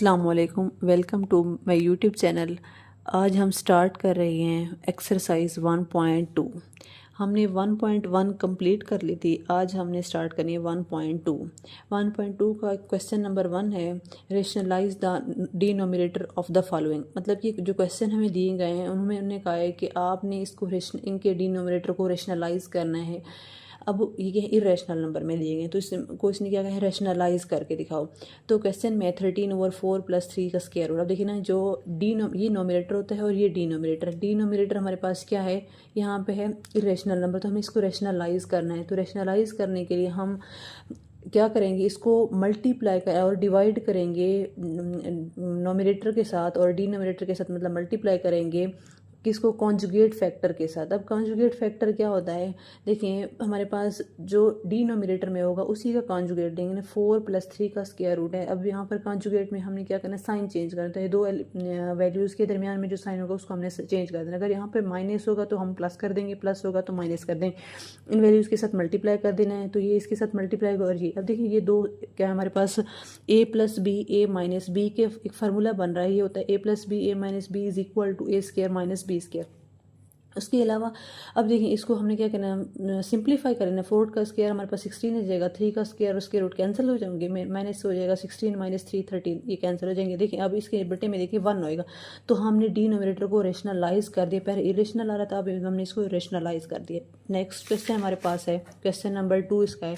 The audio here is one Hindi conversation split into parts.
अस्सलामुअलैकुम, welcome to my YouTube channel. आज हम स्टार्ट कर रहे हैं एक्सरसाइज 1.2। हमने 1.1 कंप्लीट कर ली थी, आज हमने स्टार्ट करनी है 1.2। 1.2 का क्वेश्चन नंबर 1 है, rationalise the denominator of the following. मतलब कि जो क्वेश्चन हमें दिए गए हैं उनमें उन्होंने कहा है कि आपने इसको इनके डिनोमिनेटर को रेशनलाइज करना है। अब ये इरेशनल नंबर में दिए गए तो इसको इसने क्या कहा है, रेशनलाइज करके दिखाओ। तो क्वेश्चन में 13/4 + 3 का स्क्वायर रूट। अब देखिए ना, जो ये नोमिनेटर होता है और ये डिनोमिनेटर हमारे पास क्या है, यहाँ पे है इरेशनल नंबर, तो हमें इसको रेशनलाइज करना है। तो रेशनलाइज करने के लिए हम क्या करेंगे, इसको मल्टीप्लाई कर और डिवाइड करेंगे नोमिनेटर के साथ और डिनोमिनेटर के साथ, मतलब मल्टीप्लाई करेंगे किसको, कॉन्जुगेट फैक्टर के साथ। अब कॉन्जुगेट फैक्टर क्या होता है, देखिए हमारे पास जो डिनोमिनेटर में होगा उसी का कॉन्जुगेट देंगे। 4 + 3 का स्क्वायर रूट है। अब यहाँ पर कॉन्जुगेट में हमने क्या करना है, साइन चेंज करना है। तो ये दो वैल्यूज़ के दरमियान में जो साइन होगा उसको हमने चेंज कर देना। अगर यहाँ पर माइनस होगा तो हम प्लस कर देंगे, प्लस होगा तो माइनस कर देंगे। इन वैल्यूज़ के साथ मल्टीप्लाई कर देना है, तो ये इसके साथ मल्टीप्लाई होगा और ये। अब देखिए ये दो क्या है हमारे पास, a + b a - b के एक फार्मूला बन रहा है, ये होता है a + b a - b = a² - b²। उसके अलावा अब देखिए इसको हमने क्या करना है, सिंप्लीफाई करना है। 4 का स्क्वायर हमारे पास 16 हो जाएगा, 3 का स्क्वायर उसके रूट कैंसिल हो जाएंगे, माइनस हो जाएगा 16 - 3 13, ये कैंसिल हो जाएंगे। देखिए अब इसके बटे में देखिए 1 होएगा, तो हमने डिनोमिनेटर को रेशनलाइज कर दिया। पहले इरेशनल आ रहा था, अब हमने इसको रेशनलाइज कर दिया। नेक्स्ट क्वेश्चन हमारे पास है, क्वेश्चन नंबर 2 इसका है,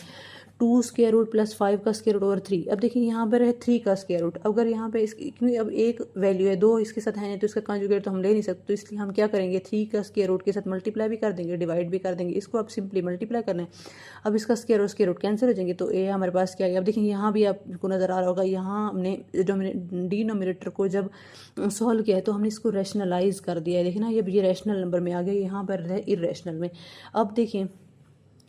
2 स्क्वायर रूट + 5 का स्क्वायर रूट ओवर 3। अब देखिए यहाँ पर है 3 का स्क्वायर रूट। अगर यहाँ पे क्योंकि अब एक वैल्यू है, दो इसके साथ है तो इसका कॉन्जुगेट तो हम ले नहीं सकते, तो इसलिए हम क्या करेंगे, 3 का स्क्वायर रूट के साथ मल्टीप्लाई भी कर देंगे, डिवाइड भी कर देंगे। इसको अब सिंपली मल्टीप्लाई करना है। अब इसका स्क्वायर रूट कैंसिल हो जाएंगे, तो ए हमारे पास क्या है। अब देखिए यहाँ भी आपको नज़र आ रहा होगा, यहाँ हमने डिनोमिनेटर को जब सॉल्व किया है तो हमने इसको रेशनलाइज कर दिया है। देखिए ना, ये रेशनल नंबर में आ गया, यहाँ पर है इरेशनल में। अब देखिए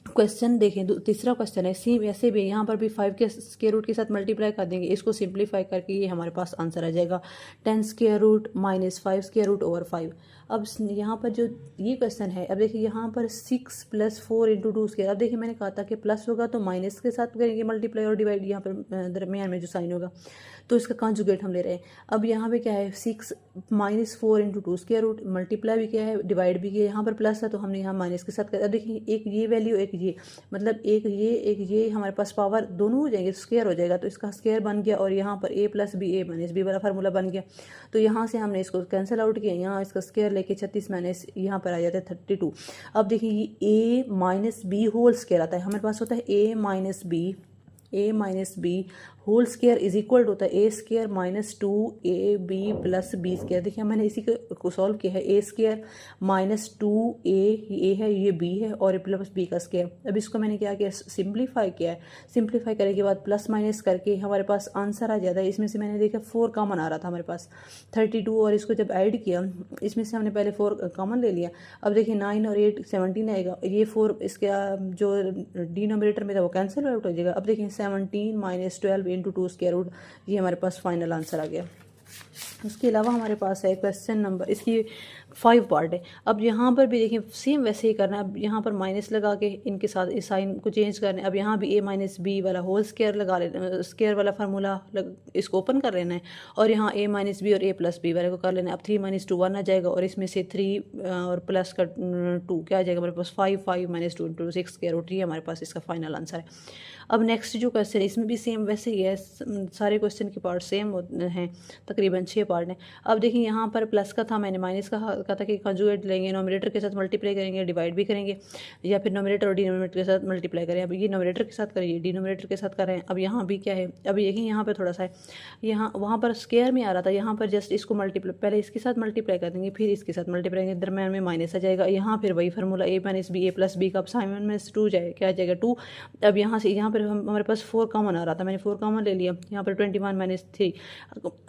क्वेश्चन देखें, तीसरा क्वेश्चन है, सेम ऐसे भी यहाँ पर भी 5 के स्क्वायर रूट के साथ मल्टीप्लाई कर देंगे। इसको सिंप्लीफाई करके ये हमारे पास आंसर आ जाएगा 10 square root - 5 square root over 5। अब यहाँ पर जो ये क्वेश्चन है, अब देखिए यहाँ पर 6 + 4 × 2 स्क्वायर। अब देखिए मैंने कहा था कि प्लस होगा तो माइनस के साथ करेंगे मल्टीप्लाई और डिवाइड, यहाँ पर दरमियान में जो साइन होगा तो इसका कॉन्जुगेट हम ले रहे हैं। अब यहाँ पे क्या है, 6 - 4 × 2 स्क्वायर रूट, मल्टीप्लाई भी किया है, डिवाइड भी किया है। यहाँ पर प्लस है तो हमने यहाँ माइनस के साथ कर। अब देखिए एक ये वैल्यू, एक ये, मतलब एक ये हमारे पास पावर दोनों हो जाएंगे, स्क्वायर हो जाएगा, तो इसका स्क्वायर बन गया। और यहाँ पर a + b a - b वाला फार्मूला बन गया। तो यहाँ से हमने इसको कैंसिल आउट किया, यहाँ इसका स्क्वायर लेके 36 माइनस यहाँ पर आ जाता है 32। अब देखिए ये a - b होल स्क्वायर आता है, हमारे पास होता है a - b whole square is equal होता है a² - 2ab + b²। देखिए मैंने इसी को सॉल्व किया है, a² - 2a, ये है, ये b है, और प्लस b का स्क्वायर। अब इसको मैंने क्या किया, सिंप्लीफाई किया है। सिंप्लीफाई करने के बाद प्लस माइनस करके हमारे पास आंसर आ जाता है। इसमें से मैंने देखा 4 कॉमन आ रहा था हमारे पास 32, और इसको जब ऐड किया इसमें से हमने पहले 4 कॉमन ले लिया। अब देखिए 9 और 8 17 आएगा, ये 4 इसका जो डिनोमिनेटर में था वो कैंसिल आउट हो जाएगा। अब देखिए 17 - 12 × 2 स्क्वायर रूट, ये हमारे पास फाइनल आंसर आ गया। उसके अलावा हमारे पास है क्वेश्चन नंबर, इसकी 5 पार्ट है। अब यहाँ पर भी देखिए सेम वैसे ही करना है। अब यहाँ पर माइनस लगा के इनके साथ इस साइन को चेंज करना है। अब यहाँ भी a - b वाला होल स्क्वायर लगा लेना, स्क्वायर वाला फार्मूला इसको ओपन कर लेना है, और यहाँ a - b और a + b वाले को कर लेना है। अब 3 - 2 1 आ जाएगा, और इसमें से 3 और प्लस का 2 क्या आ जाएगा हमारे पास 5 - 2 × 6 स्क्वायर रूट, ये हमारे पास इसका फाइनल आंसर है। अब नेक्स्ट जो क्वेश्चन है इसमें भी सेम वैसे ही है, सारे क्वेश्चन के पार्ट सेम हैं, तकरीबन 6 पार्ट हैं। अब देखिए यहाँ पर प्लस का था, मैंने माइनस का कहा था कि कंजुगेट लेंगे, नोमिनेटर के साथ मल्टीप्लाई करेंगे, डिवाइड भी करेंगे, या फिर नोमिनेटर और डिनोमिनेटर के साथ मल्टीप्लाई करें। अब ये नोमिनेटर के साथ करें, डिनोमिनेटर के साथ करें। अब यहाँ भी क्या है, अब यही यहाँ पर थोड़ा सा है, यहाँ वहाँ पर स्क्वायर में आ रहा था, यहाँ पर जस्ट इसको मल्टीप्लाई, पहले इसके साथ मल्टीप्लाई कर देंगे, फिर इसके साथ मल्टीप्लाई करेंगे, दरम्यान में माइनस आ जाएगा। यहाँ फिर वही formula a - b a + b का साइन में 2 जाए, क्या आ जाएगा 2। अब यहाँ से यहाँ पर हमारे पास 4 कॉमन आ रहा था, मैंने 4 कॉमन ले लिया, यहाँ पर 21 - 3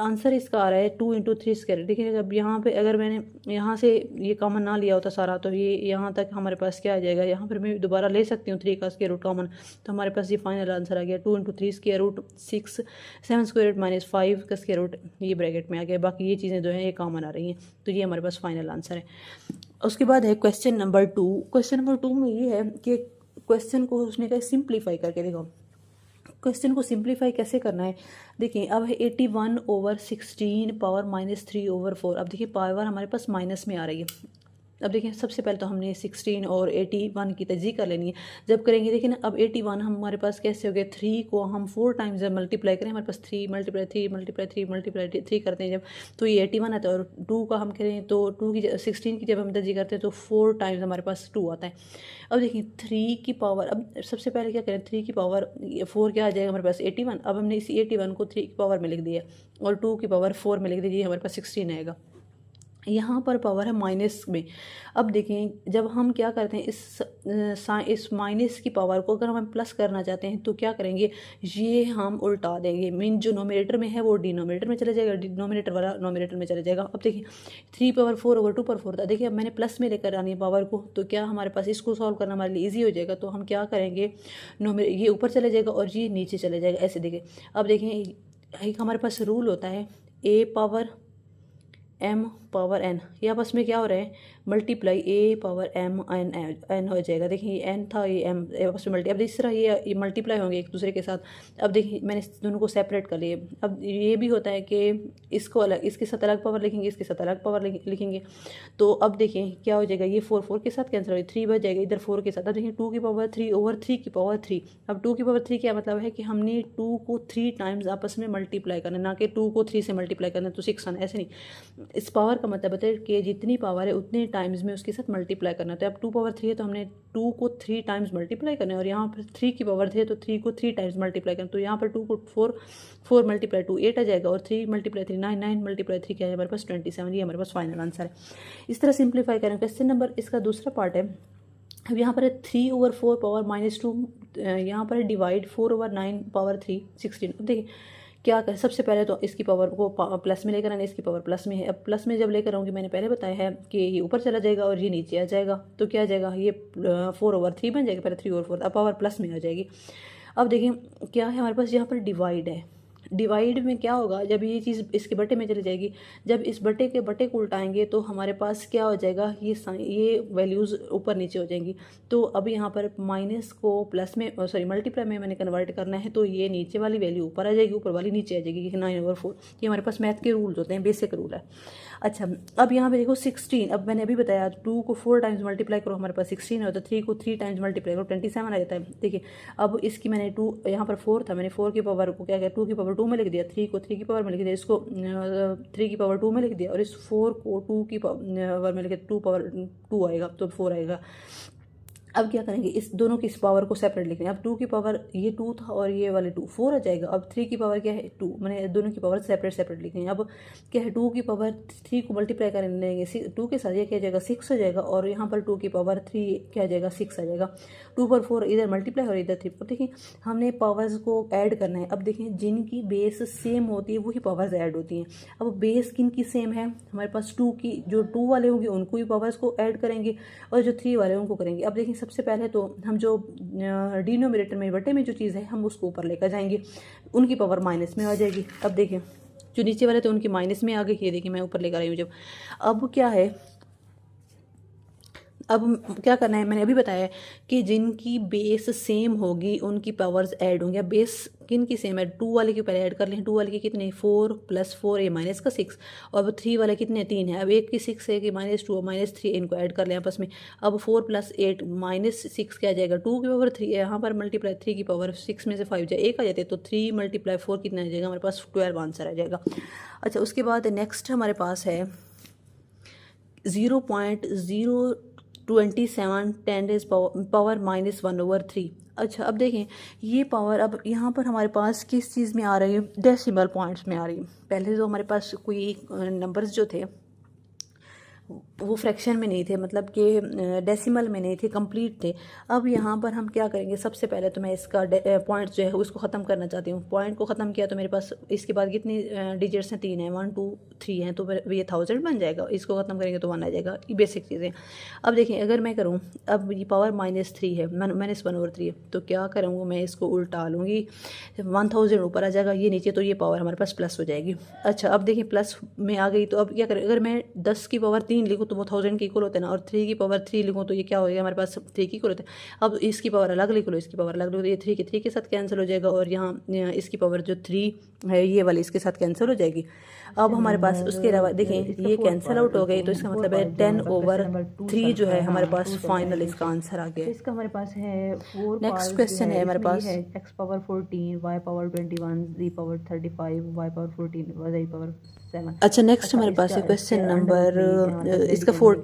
आंसर इसका आ रहा है 2 × 3 स्क्वायर। देखिए अब यहाँ पे अगर मैंने यहाँ से ये कॉमन ना लिया होता सारा, तो ये यहाँ तक हमारे पास क्या आ जाएगा, यहाँ पर मैं दोबारा ले सकती हूँ 3 का स्क्वायर रूट कॉमन, तो हमारे पास ये फाइनल आंसर आ गया 2 × 3 स्क्वायर रूट 6 7 स्क्वायर रूट - 5 का स्क्वायर रूट, ये ब्रैकेट में आ गया। बाकी ये चीज़ें जो हैं ये कॉमन आ रही हैं, तो ये हमारे पास फाइनल आंसर है। उसके बाद है क्वेश्चन नंबर 2। क्वेश्चन नंबर 2 में ये है कि क्वेश्चन को उसने कहा सिंप्लीफाई करके देखो। क्वेश्चन को सिंप्लीफाई कैसे करना है, देखिए अब है 81/16 पावर -3/4। अब देखिए पावर हमारे पास माइनस में आ रही है। अब देखिए सबसे पहले तो हमने 16 और 81 की तजीह कर लेनी है। जब करेंगे देखिए ना, अब 81 हमारे पास कैसे हो गया, 3 को हम 4 टाइम्स जब मल्टीप्लाई करें हमारे पास 3 × 3 × 3 × 3 करते हैं जब, तो ये 81 आता है। और 2 का हम करें तो 2 की 16 की जब हम तजीह करते हैं तो 4 टाइम्स हमारे पास 2 आता है। अब देखिए 3 की पावर, अब सबसे पहले क्या करें, 3 की पावर 4 क्या आ जाएगा हमारे पास 81। अब हमने इसी 81 को 3 की पावर में लिख दिया और 2 की पावर 4 में लिख दीजिए, हमारे पास 16 आएगा। यहाँ पर पावर है माइनस में। अब देखें जब हम क्या करते हैं, इस माइनस की पावर को अगर हम प्लस करना चाहते हैं तो क्या करेंगे, ये हम उल्टा देंगे। मीन जो नोमिनेटर में है वो डिनोमिनेटर में चला जाएगा, डिनोमिनेटर वाला नोमिनेटर में चला जाएगा। अब देखिए 3/4/2/4 था। देखिए अब मैंने प्लस में लेकर आनी है पावर को, तो क्या हमारे पास इसको सॉल्व करना हमारे लिए ईजी हो जाएगा। तो हम क्या करेंगे, ये ऊपर चला जाएगा और ये नीचे चले जाएगा, ऐसे देखिए। अब देखें एक हमारे पास रूल होता है A/m/n, ये आपस में क्या हो रहा है, मल्टीप्लाई A/m/n हो जाएगा। देखिए ये n था, ये m आपस में मल्टी, अब इस तरह ये मल्टीप्लाई होंगे एक दूसरे के साथ। अब देखिए मैंने दोनों को सेपरेट कर लिए। अब ये भी होता है कि इसको अलग, इसके साथ अलग पावर लिखेंगे, इसके साथ अलग पावर लिखेंगे। तो अब देखिए क्या हो जाएगा, ये 4 के साथ कैंसिल हो जाएगा, 3 बच जाएगा इधर 4 के साथ। अब देखिए 2 की पावर 3/3 की पावर 3। अब 2 की पावर 3 क्या मतलब है कि हमने 2 को 3 टाइम्स आपस में मल्टीप्लाई करना, ना कि 2 को 3 से मल्टीप्लाई करना तो 6 आना, ऐसे नहीं। इस पावर का मतलब है कि जितनी पावर है उतने टाइम्स में उसके साथ मल्टीप्लाई करना। तो अब 2/3 है तो हमने 2 को 3 टाइम्स मल्टीप्लाई करना है, और यहाँ पर 3 की पावर 3 है तो 3 को 3 टाइम्स मल्टीप्लाई करना। तो यहाँ पर 2 को 4 × 2 8 आ जाएगा, और 3 × 3 9 9 × 3 क्या है हमारे पास 27। ये हमारे पास फाइनल आंसर है। इस तरह सिंप्लीफाई करें। क्वेश्चन नंबर इसका दूसरा पार्ट है, अब यहाँ पर है 3/4 पावर -2, यहाँ पर है डिवाइड 4/9 पावर 3 16। अब देखिए क्या करें, सबसे पहले तो इसकी पावर को प्लस में लेकर आना, इसकी पावर प्लस में है। अब प्लस में जब लेकर आऊँगी, मैंने पहले बताया है कि ये ऊपर चला जाएगा और ये नीचे आ जाएगा। तो क्या आ जाएगा, ये 4/3 बन जाएगा, पहले 3/4, अब पावर प्लस में आ जाएगी। अब देखिए क्या है हमारे पास, यहाँ पर डिवाइड है। डिवाइड में क्या होगा, जब ये चीज़ इसके बटे में चली जाएगी, जब इस बटे के बटे को उल्टाएंगे तो हमारे पास क्या हो जाएगा, ये वैल्यूज़ ऊपर नीचे हो जाएंगी। तो अब यहाँ पर माइनस को प्लस में, सॉरी मल्टीप्लाई में मैंने कन्वर्ट करना है, तो ये नीचे वाली वैल्यू ऊपर आ जाएगी, ऊपर वाली नीचे आ जाएगी, 9/4। ये हमारे पास मैथ के रूल्स होते हैं, बेसिक रूल है। अच्छा अब यहाँ पे देखो 16, अब मैंने अभी बताया 2 को 4 टाइम्स मल्टीप्लाई करो हमारे पास 16 होता है, 3 को 3 टाइम्स मल्टीप्लाई करो 27 आ जाता है। देखिए अब इसकी मैंने 2, यहाँ पर 4 था, मैंने 4 की पावर को क्या किया, 2 की पावर 2 में लिख दिया, 3 को 3 की पावर में लिख दिया, इसको 3 की पावर 2 में लिख दिया, और इस 4 को 2 की पावर में लिख दिया, 2 पावर 2 आएगा तो 4 आएगा। अब क्या करेंगे, इस दोनों की इस पावर को सेपरेट लिख रहे हैं। अब 2 की पावर ये 2 था और ये वाले 2 4 आ जाएगा। अब 3 की पावर क्या है 2, मैंने दोनों की पावर सेपरेट लिख रहे हैं। अब क्या है 2 की पावर 3 को मल्टीप्लाई करेंगे 2 के साथ, ये क्या जाएगा 6 हो जाएगा, और यहाँ पर 2 की पावर 3 क्या जाएगा 6 आ जाएगा। 2/4 इधर मल्टीप्लाई और इधर 3। अब देखिए हमने पावर्स को ऐड करना है। अब देखिए जिनकी बेस सेम होती है वही पावर्स ऐड होती हैं। अब बेस किन की सेम है, हमारे पास 2 की, जो 2 वाले होंगे उनको ही पावर्स को ऐड करेंगे, और जो 3 वाले उनको करेंगे। अब देखिए सबसे पहले तो हम जो डिनोमिनेटर में बटे में जो चीज़ है हम उसको ऊपर लेकर जाएंगे, उनकी पावर माइनस में आ जाएगी। अब देखिए जो नीचे वाले थे उनकी माइनस में आ गई, ये देखिए मैं ऊपर लेकर आई हूँ जब। अब क्या है, अब क्या करना है, मैंने अभी बताया कि जिनकी बेस सेम होगी उनकी पावर्स ऐड होंगी। अब बेस किन की सेम है, 2 वाले की पहले ऐड कर लें। 2 वाले की कितने 4 + 4 ये माइनस का 6, और अब 3 वाले कितने 3 है। अब एक की 6 है कि -2 और -3, इनको ऐड कर लें आपस में। अब 4 + 8 -6 क्या आ जाएगा, 2 की पावर 3 है, यहाँ पर मल्टीप्लाई 3 की पावर 6 में से 5 जाए 1 आ जाते, तो 3 × 4 कितना आ जाएगा हमारे पास 12 आंसर आ जाएगा। अच्छा उसके बाद नेक्स्ट हमारे पास है 0.027 10 पावर -1/3। अच्छा अब देखें ये पावर, अब यहाँ पर हमारे पास किस चीज़ में आ रही है, डेसिमल पॉइंट्स में आ रही है। पहले तो हमारे पास कोई नंबर्स जो थे वो फ्रैक्शन में नहीं थे, मतलब कि डेसिमल में नहीं थे, कंप्लीट थे। अब यहाँ पर हम क्या करेंगे, सबसे पहले तो मैं इसका पॉइंट जो है उसको ख़त्म करना चाहती हूँ। पॉइंट को ख़त्म किया तो मेरे पास इसके बाद कितनी डिजिट्स हैं, 3 हैं, 1 2 3 हैं, तो ये 1000 बन जाएगा। इसको ख़त्म करेंगे तो 1 आ जाएगा। ये बेसिक चीज़ें। अब देखिए अगर मैं करूँ, अब ये पावर -3 है, -1/3 है, तो क्या करूँगा मैं, इसको उल्टा लूँगी, 1000 ऊपर आ जाएगा, ये नीचे, तो ये पावर हमारे पास प्लस हो जाएगी। अच्छा अब देखिए प्लस में आ गई, तो अब क्या करें, अगर मैं 10 की पावर 3 लिखूँ लिखूँ तो वो 1000 के इक्वल होता है ना, और 3 की पावर 3 लिखूँ तो ये क्या हो गया हमारे पास 3 की इक्वल होता है। अब इसकी पावर अलग लिख लो, इसकी पावर अलग लिख लो, ये 3 के साथ कैंसिल हो जाएगा, और यहाँ इसकी पावर जो 3 है ये वाली इसके साथ कैंसिल हो जाएगी। अब हमारे पास उसके अलावा देखें ये कैंसिल आउट हो गई, तो इसका मतलब है 10/3 जो है हमारे पास फाइनल इसका आंसर आ गया। इसका हमारे पास है 4 नेक्स्ट क्वेश्चन है हमारे पास x power 14 y power 21 z power 35 y power 14 z power 7। अच्छा नेक्स्ट हमारे पास है क्वेश्चन नंबर, इसका 4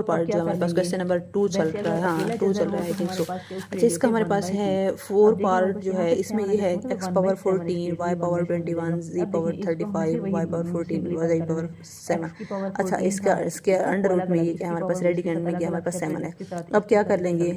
पार्ट जो हमारे पास क्वेश्चन नंबर 2 चल रहा है, हाँ 2 चल रहा है आई थिंक सो। अच्छा इसका हमारे पास है 4 पार्ट जो है, इसमें ये है x power 14 y power 21 z power 35 y power 14 z power 7। अच्छा इसके अंडर रूट में ये क्या हमारे पास रेडिकेंड में क्या हमारे पास 7 है। अब क्या कर लेंगे,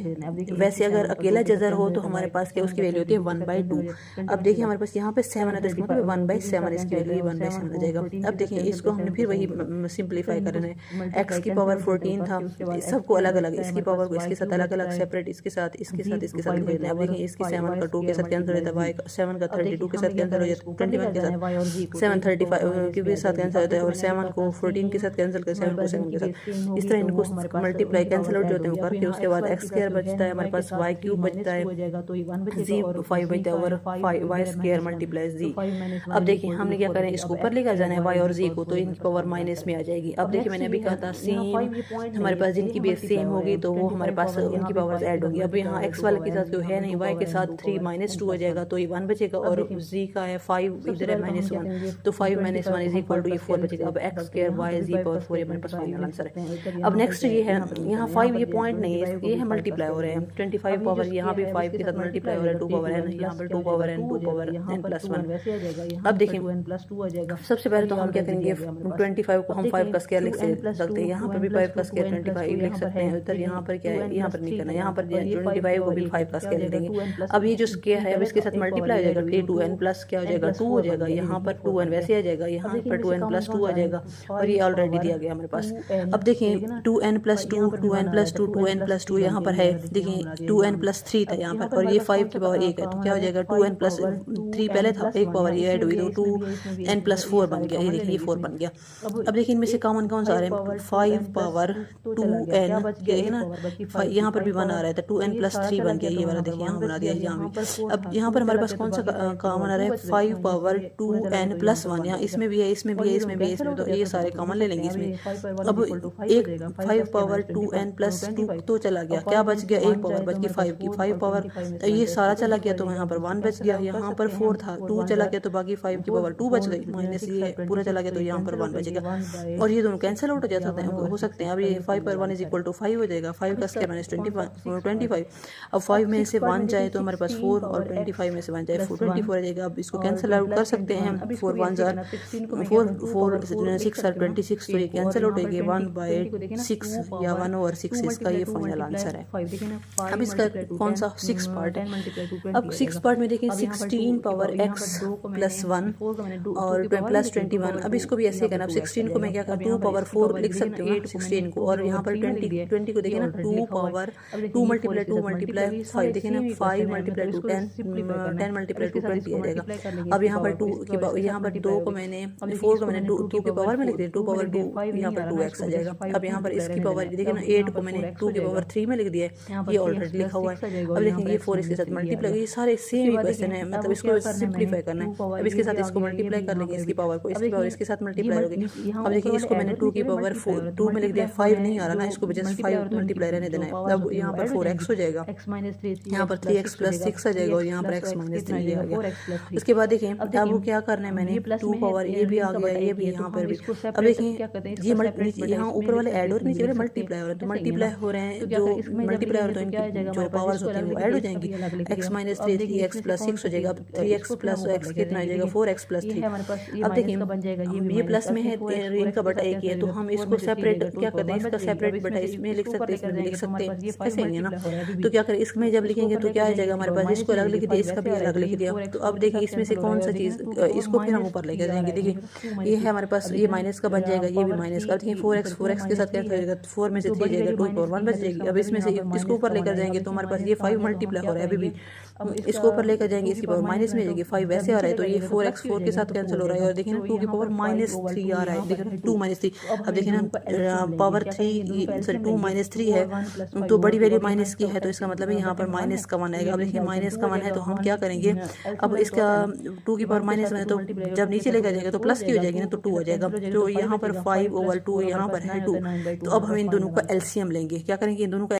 वैसे अगर अकेला जजर हो तो हमारे पास क्या उसकी वैल्यू होती है 1/2। अब देखिए हमारे पास यहाँ पे 7 है तो इसका मतलब 1/7 इसकी वैल्यू 1/7 जाएगा। अब देखिए इसको हमने फिर वही सिंप्लीफाई करना है, x की पावर 14 था, सबको अलग अलग, इसकी पावर को इसके साथ अलग अलग सेपरेट, इसके साथ इसके साथ इसके साथ लिखना है। अब देखिए इसकी 7 का 2 के साथ कैंसिल हो जाता है, y 7 का 32 के साथ कैंसिल हो जाता है, 21 के साथ 7 35 के साथ कैंसिल होता है, और 7 को 14 के साथ कैंसिल कर 7 को 7 के साथ, इस तरह इनको मल्टीप्लाई कैंसिल आउट होते हैं करके उसके बाद x स्क्वायर बचता है हमारे पास, y क्यूब बचता है, z 5 बचता है, और y स्क्वायर मल्टीप्लाई z। अब देखिए हमने क्या करें, इसको ऊपर लेकर जाना है y और z को, तो इनकी पावर माइनस में आ जाएगी। अब देखिए मैंने अभी कहा था सेम हमारे पास जिनकी बेस सेम होगी तो वो हमारे पास उनकी पावर्स ऐड होगी। अब यहाँ x वाले के साथ कोई है नहीं, y के साथ 3 -2 हो जाएगा तो ये 1 बचेगा, और z का है 5 इधर है -1 तो 5 - 1 इज इक्वल टू ये 4 बचेगा। अब x square y z power 4 हमारे पास फाइनल आंसर है। अब नेक्स्ट ये है, यहाँ 5 ये पॉइंट नहीं है, ये है मल्टीप्लाई हो रहे हैं, 25 पावर यहाँ भी 5 के साथ मल्टीप्लाई हो रहा है, 2 पावर है यहाँ पर 2 पावर n 2 पावर n+1। अब देखिए सबसे पहले तो हम क्या करेंगे, 25 को हम 5 का स्क्वायर लिख सकते हैं, यहाँ पर भी 5 का स्क्वायर 25 लिख सकते हैं, उधर यहाँ पर क्या है, यहाँ पर नहीं करना, यहाँ पर 25 को भी 5 का स्क्वायर लिख देंगे। अब ये जो स्क्वायर है अब इसके साथ मल्टीप्लाई हो जाएगा, फिर 2n प्लस क्या हो जाएगा 2 हो जाएगा, यहाँ पर 2n वैसे आ जाएगा, यहाँ पर 2n+2 आ जाएगा, और ये ऑलरेडी दिया गया हमारे पास। अब देखिए 2n+2 2n+2 2n+2 यहाँ पर है, देखिए 2n+3 था यहाँ पर, और ये 5 की पावर 1 है तो क्या हो जाएगा 2n+3 पहले था, एक पावर ये ऐड हुई तो 2n+4 बन गया, ये देखिए 4 बन गया। अब देखिए इनमें से कॉमन कौन सा आ रहा है, 5 पावर 2n है ना, यहाँ पर भी 1 आ रहा था, 2n+3 बन गया ये वाला, देखिए यहाँ बना दिया यहाँ भी। अब यहाँ पर हमारे पास कौन सा कॉमन आ रहा है, 5 पावर 2n+1, यहाँ इसमें भी है, इसमें भी है, इसमें भी है, इसमें, तो ये सारे कॉमन ले लेंगे इसमें। अब एक 5 पावर 2n+2 तो चला गया, क्या बच गया, एक पावर बच गई 5 की, 5 पावर ये सारा चला गया तो यहाँ पर 1 बच गया, यहाँ पर 4 था 2 चला गया तो बाकी 5 की पावर 2 बच गई, माइनस ये पूरा चला गया तो यहाँ पर 1 बचेगा, और ये दोनों कैंसिल आउट हो सकते हैं। अब ये 5 पर 1 = 5 हो जाएगा, 5 का स्क्वायर -25। अब 5 में से 1 जाए तो हमारे पास 4, और 25 में से 1 जाए 24 आ जाएगा। अब इसको कैंसिल आउट कर सकते हैं, 4 1 4 4 6 और 26, तो ये कैंसिल आउट होगी 1/6 या 1/6 इसका ये फाइनल आंसर है। अब इसका कौन सा 6 पार्ट है, अब 6 पार्ट में देखिए 16 पावर x +1 और +21। अब इसको भी ऐसे करना, अब 16 को मैं क्या करूँ 2 पावर 4 लिख सकती हूँ 16 को, और यहाँ पर 20 को देखिए ना 2 पावर 2 × 5 देखिए ना 5 × 2 10 × 2 20 आ जाएगा। अब यहाँ पर 2 की यहाँ पर 2 को मैंने 4 को मैंने 2 की पावर में लिख दिया, 2 पावर 2 यहाँ पर 2x आ जाएगा। अब यहाँ पर इसकी पावर देखिए ना 8 को मैंने 2 की पावर 3 में लिख दिया है, ये ऑलरेडी लिखा हुआ है। अब देखेंगे ये 4 इसके साथ मल्टीप्लाई, ये सारे सेम ही क्वेश्चन है, मतलब इसको सिंप्लीफाई करना है। अब इसके साथ इसको मल्टीप्लाई कर लेंगे, इसकी पावर को, इसकी पावर इसके साथ मल्टीप्लाई होगी। अब देखिए इसको मैंने 2 की पावर 2 में लिख दिया, 5 नहीं आ रहा ना, इसको जस्ट 5 मल्टीप्लाई रहने देना है। अब यहाँ पर 4x हो जाएगा, यहाँ पर 3x + 6 आ जाएगा, और यहाँ पर x - 3 आ गया। उसके बाद देखिए अब वो क्या करना है, मैंने 2 पावर ये भी आ गया, ये भी यहाँ पर भी। अब देखिए ये यहाँ ऊपर वाले ऐड और नीचे वाले मल्टीप्लाई हो रहे हैं, तो मल्टीप्लाई हो रहे हैं, जो मल्टीप्लाई हो रहे हैं तो इनकी जो पावर्स होती हैं वो ऐड हो जाएंगी, x - 3 3x + 6 हो जाएगा। अब 3x + x कितना आ जाएगा 4x + 3। अब देखिए ये प्लस में है, इनका बटा एक ही है, तो हम इसको सेपरेट क्या करते हैं, इसका सेपरेट बटा इसमें लिख सकते हैं, इसमें लिख सकते हैं, ऐसे ही है ना। तो क्या करें, इसमें जब लिखेंगे तो क्या आ जाएगा हमारे पास, इसको अलग लिख दिया, इसका भी अलग लिख दिया। तो अब देखिए इसमें से कौन सा चीज़, इसको फिर हम ऊपर लेकर जाएंगे। देखिए ये है हमारे पास, ये माइनस का बन जाएगा, ये भी माइनस का। देखिए 4x के साथ क्या हो जाएगा, 4 में से 3 जाएगा, 2 की पावर 1 बच जाएगी। अब इसमें से इसको ऊपर लेकर जाएंगे तो हमारे पास ये 5 मल्टीप्लाई हो रहा है अभी भी, इसको ऊपर लेकर जाएंगे, इसकी पावर माइनस में जाएगी, 5 वैसे आ रहा है तो ये 4x 4 के साथ कैंसिल हो रहा है और देखिए ना 2 की पावर -3 आ रहा है, देखिए ना 2 -3। अब देखिए ना पावर 3 सॉरी 2 -3 है तो बड़ी वैल्यू माइनस की है तो इसका मतलब है यहाँ पर माइनस का 1 आएगा। अब देखिए माइनस का 1 है तो हम क्या करेंगे, अब इसका 2 की पावर -1 है तो जब नीचे लेकर जाएंगे तो प्लस की हो जाएगी ना तो 2 हो जाएगा। तो यहाँ पर 5/2 यहाँ पर है 2, तो अब हम इन दोनों का एलसीएम लेंगे। क्या करेंगे, इन दोनों का